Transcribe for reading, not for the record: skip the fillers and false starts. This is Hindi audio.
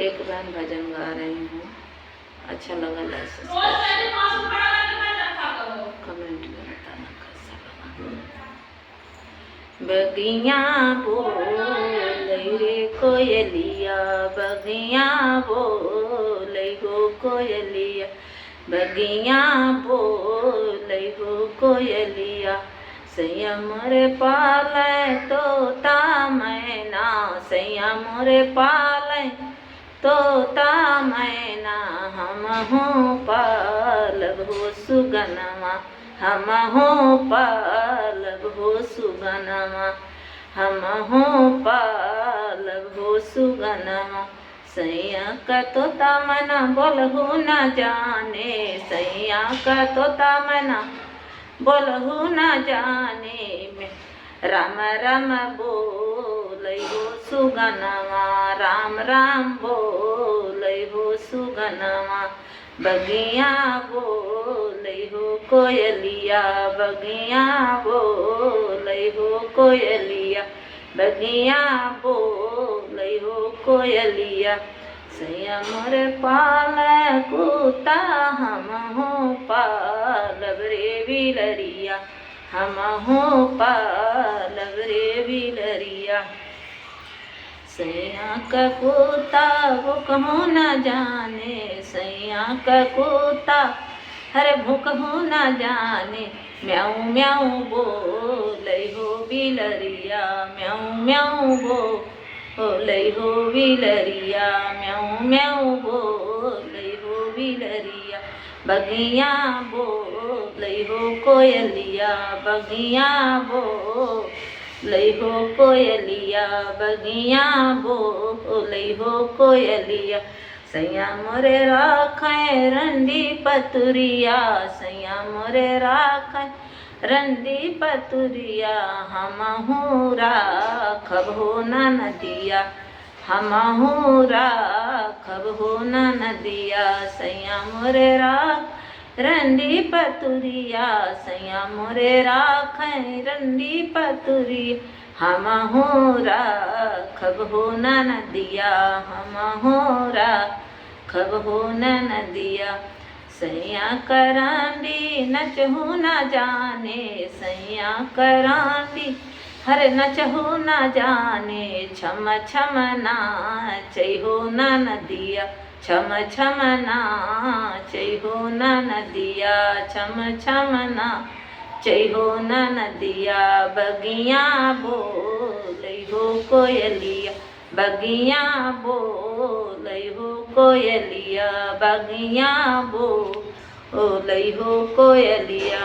एक बहन भजन गा रही हूँ, अच्छा लगा लाइक कमेंट में बताना कैसा लगा। बगिया बोल रे कोयलिया, बगिया बोल हो कोयलिया, बगिया बोल हो कोयलिया, सैया मोरे पाले तोता मैना, सैया मोरे पाले तोता मैना, हमहूँ पालब हो सुगनमा, हमहूँ पालब हो सुगनमा, हमहूँ पालब हो सुगनमा, सैया का तोता मैना बोलहु न जाने, सैया का तोता मैना बोलहु न जाने, में राम राम बोल हो सुगनमा, राम राम बोल हो सुगनमा, बगिया बोल हो कोयलिया, बगिया बोल हो कोयलिया, बगिया बोल हो कोयलिया, सैया मोरे पाल कुता, हमहूँ पालब रे बिलरिया, हमहूँ पालब रे बिलरिया, सैया का कुता वो कहूँ न जाने, सैया का कुता हरे भूखहूँ न जाने, म्याऊ म्याऊ बोल हो बिलरिया, म्याऊ म्याऊ बोल हो बिलरिया, म्याऊ म्याऊ बोल हो बिलरिया, बगिया बोल हो कोयलिया, बगिया बोल हो कोयलिया, बगिया बोल हो कोयलिया, सैया मोरे राखे रंडी पतुरिया, सैया मोरे राखे रंडी पतुरिया, हमहूँ राखब हो न नदिया, हमहूँ राखब हो न नदिया, सैया मोरे राख रंडी पतुरिया, सैया मोरे राखे रंडी पतुरिया, हमहूँ राखब हो न नदिया, हमहूँ राखब हो न नदिया, सैया करांडी नचहु न जाने, सैया करांडी हरे नचहु न जाने, छम छम नाचहु न नदिया, छम छम नाचहु न नदिया, छम छम नाचहु न नदिया, बगिया बोल हो कोयलिया, बगिया बोल हो कोयलिया, बगिया बोल हो कोयलिया।